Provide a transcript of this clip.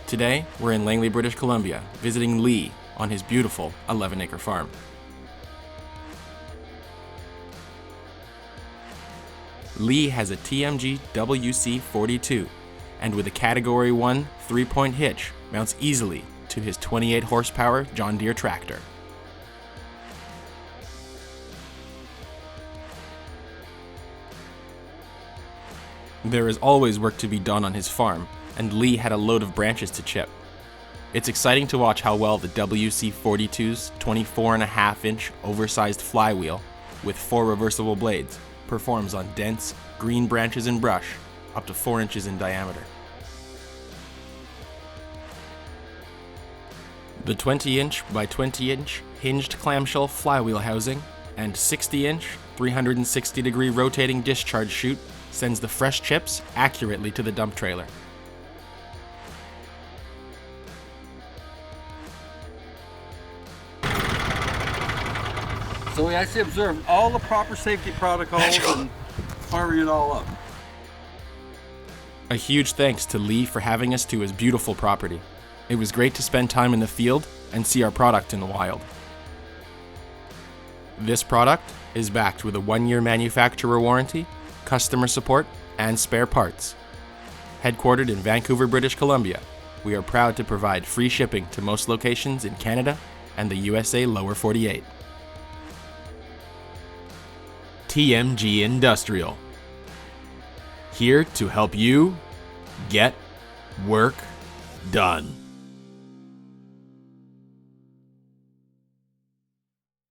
Today, we're in Langley, British Columbia, visiting Lee on his beautiful 11-acre farm. Lee has a TMG-WC42, and with a Category 1 3-point hitch, mounts easily to his 28 horsepower John Deere tractor. There is always work to be done on his farm, and Lee had a load of branches to chip. It's exciting to watch how well the WC42's 24.5-inch oversized flywheel with 4 reversible blades performs on dense, green branches and brush up to 4 inches in diameter. The 20-inch by 20-inch hinged clamshell flywheel housing and 60-inch 360-degree rotating discharge chute sends the fresh chips accurately to the dump trailer. So we actually observed all the proper safety protocols and firing it all up. A huge thanks to Lee for having us to his beautiful property. It was great to spend time in the field and see our product in the wild. This product is backed with a 1-year manufacturer warranty, customer support, and spare parts. Headquartered in Vancouver, British Columbia, we are proud to provide free shipping to most locations in Canada and the USA Lower 48. TMG Industrial. Here to help you get work done.